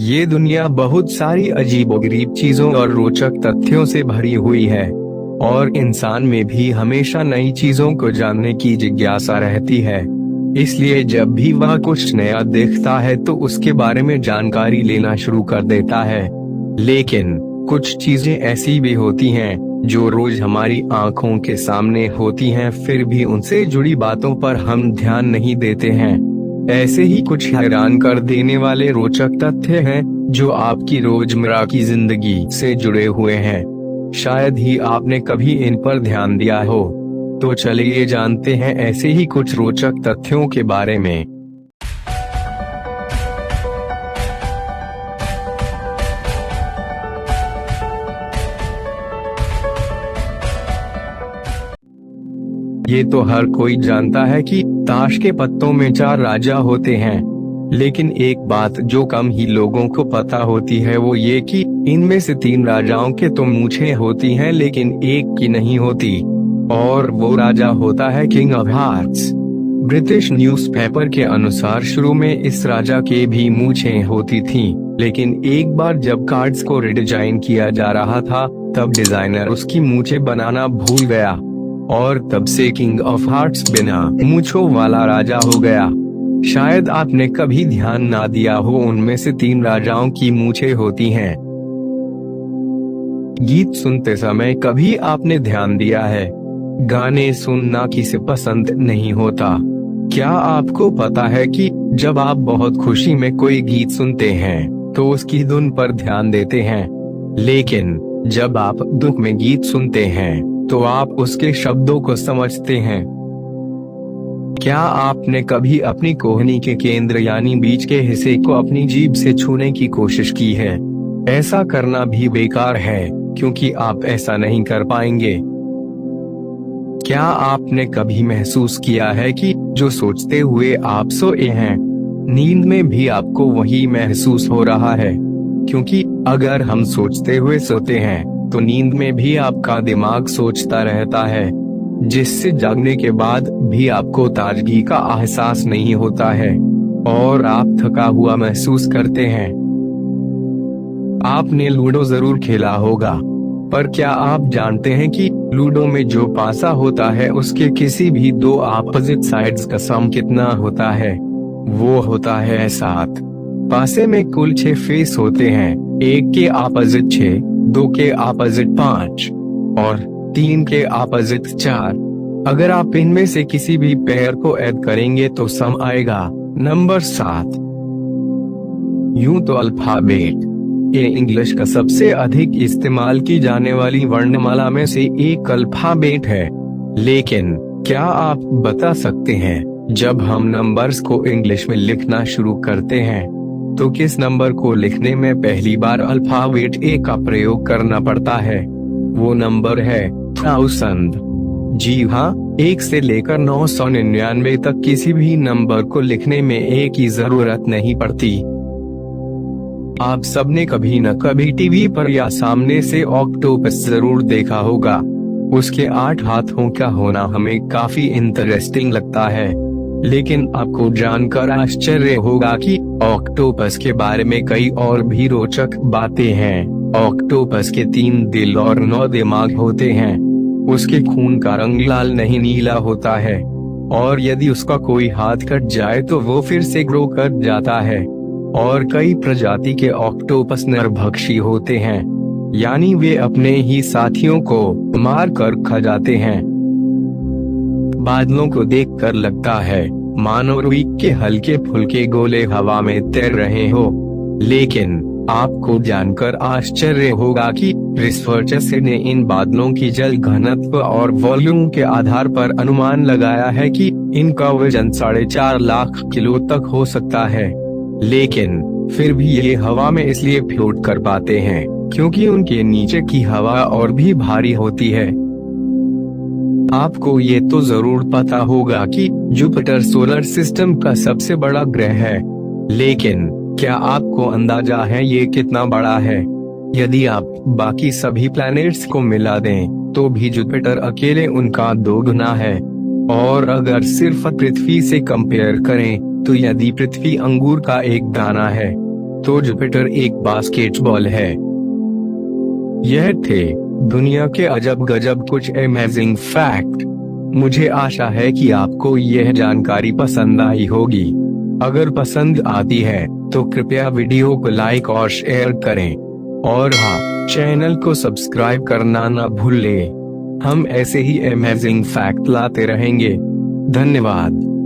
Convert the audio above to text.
ये दुनिया बहुत सारी अजीबोगरीब चीजों और रोचक तथ्यों से भरी हुई है और इंसान में भी हमेशा नई चीजों को जानने की जिज्ञासा रहती है। इसलिए जब भी वह कुछ नया देखता है तो उसके बारे में जानकारी लेना शुरू कर देता है। लेकिन कुछ चीजें ऐसी भी होती हैं जो रोज हमारी आंखों के सामने होती हैं, फिर भी उनसे जुड़ी बातों पर हम ध्यान नहीं देते हैं। ऐसे ही कुछ हैरान कर देने वाले रोचक तथ्य हैं जो आपकी रोजमर्रा की जिंदगी से जुड़े हुए हैं। शायद ही आपने कभी इन पर ध्यान दिया हो। तो चलिए जानते हैं ऐसे ही कुछ रोचक तथ्यों के बारे में। ये तो हर कोई जानता है कि ताश के पत्तों में 4 राजा होते हैं, लेकिन एक बात जो कम ही लोगों को पता होती है वो ये कि इनमें से 3 राजाओं के तो मूंछें होती हैं लेकिन एक की नहीं होती, और वो राजा होता है king of hearts. British newspaper के अनुसार शुरू में इस राजा के भी मूंछें होती थीं, लेकिन एक बार जब कार्ड्स को रिडिजाइन किया जा रहा था तब डिजाइनर उसकी मूंछें बनाना भूल गया और तब से किंग ऑफ हार्ट्स बिना मूंछों वाला राजा हो गया। शायद आपने कभी ध्यान ना दिया हो, उनमें से 3 राजाओं की मूंछें होती हैं। गीत सुनते समय कभी आपने ध्यान दिया है, गाने सुनना किसे पसंद नहीं होता। क्या आपको पता है कि जब आप बहुत खुशी में कोई गीत सुनते हैं तो उसकी धुन पर ध्यान देते हैं, लेकिन जब आप दुख में गीत सुनते हैं तो आप उसके शब्दों को समझते हैं। क्या आपने कभी अपनी कोहनी के केंद्र यानी बीच के हिस्से को अपनी जीभ से छूने की कोशिश की है? ऐसा करना भी बेकार है क्योंकि आप ऐसा नहीं कर पाएंगे। क्या आपने कभी महसूस किया है कि जो सोचते हुए आप सोए हैं, नींद में भी आपको वही महसूस हो रहा है? क्योंकि अगर हम सोचते हुए सोते हैं तो नींद में भी आपका दिमाग सोचता रहता है, जिससे जागने के बाद भी आपको ताजगी का एहसास नहीं होता है और आप थका हुआ महसूस करते हैं। आपने लूडो जरूर खेला होगा, पर क्या आप जानते हैं कि लूडो में जो पासा होता है उसके किसी भी 2 अपोजिट साइड्स का सम कितना होता है? वो होता है 7। पासे में कुल 6 फेस होते हैं, 1 के अपोजिट 6, 2 के अपोजिट 5 और 3 के अपोजिट 4। अगर आप इनमें से किसी भी पेयर को ऐड करेंगे तो सम आएगा नंबर 7। यूं तो अल्फाबेट ये इंग्लिश का सबसे अधिक इस्तेमाल की जाने वाली वर्णमाला में से एक अल्फाबेट है, लेकिन क्या आप बता सकते हैं जब हम नंबर्स को इंग्लिश में लिखना शुरू करते हैं तो किस नंबर को लिखने में पहली बार अल्फाबेट ए का प्रयोग करना पड़ता है? वो नंबर है 1000। जी हाँ, 1 से लेकर 999 तक किसी भी नंबर को लिखने में ए की जरूरत नहीं पड़ती। आप सबने कभी न कभी टीवी पर या सामने से ऑक्टोपस जरूर देखा होगा। उसके 8 हाथों का होना हमें काफी इंटरेस्टिंग लगता है, लेकिन आपको जानकर आश्चर्य होगा कि ऑक्टोपस के बारे में कई और भी रोचक बातें हैं। ऑक्टोपस के 3 दिल और 9 दिमाग होते हैं। उसके खून का रंग लाल नहीं नीला होता है, और यदि उसका कोई हाथ कट जाए तो वो फिर से ग्रो कर जाता है। और कई प्रजाति के ऑक्टोपस नरभक्षी होते हैं, यानी वे अपने ही साथियों को मार कर खा जाते हैं। बादलों को देखकर लगता है मानो रुई के हल्के फुल्के गोले हवा में तैर रहे हो, लेकिन आपको जानकर आश्चर्य होगा कि रिसर्चर्स ने इन बादलों की जल घनत्व और वॉल्यूम के आधार पर अनुमान लगाया है कि इनका वजन 4.5 लाख किलो तक हो सकता है, लेकिन फिर भी ये हवा में इसलिए फ्लोट कर पाते हैं क्योंकि उनके नीचे की हवा और भी भारी होती है। आपको ये तो जरूर पता होगा कि जुपिटर सोलर सिस्टम का सबसे बड़ा ग्रह है, लेकिन क्या आपको अंदाजा है ये कितना बड़ा है? यदि आप बाकी सभी प्लैनेट्स को मिला दें तो भी जुपिटर अकेले उनका 2 गुना है। और अगर सिर्फ पृथ्वी से कंपेयर करें तो यदि पृथ्वी अंगूर का एक दाना है तो जुपिटर एक बास्केटबॉल है। यह थे दुनिया के अजब गजब कुछ अमेजिंग फैक्ट। मुझे आशा है कि आपको यह जानकारी पसंद आई होगी। अगर पसंद आती है तो कृपया वीडियो को लाइक और शेयर करें, और हाँ, चैनल को सब्सक्राइब करना ना भूलें। हम ऐसे ही अमेजिंग फैक्ट लाते रहेंगे। धन्यवाद।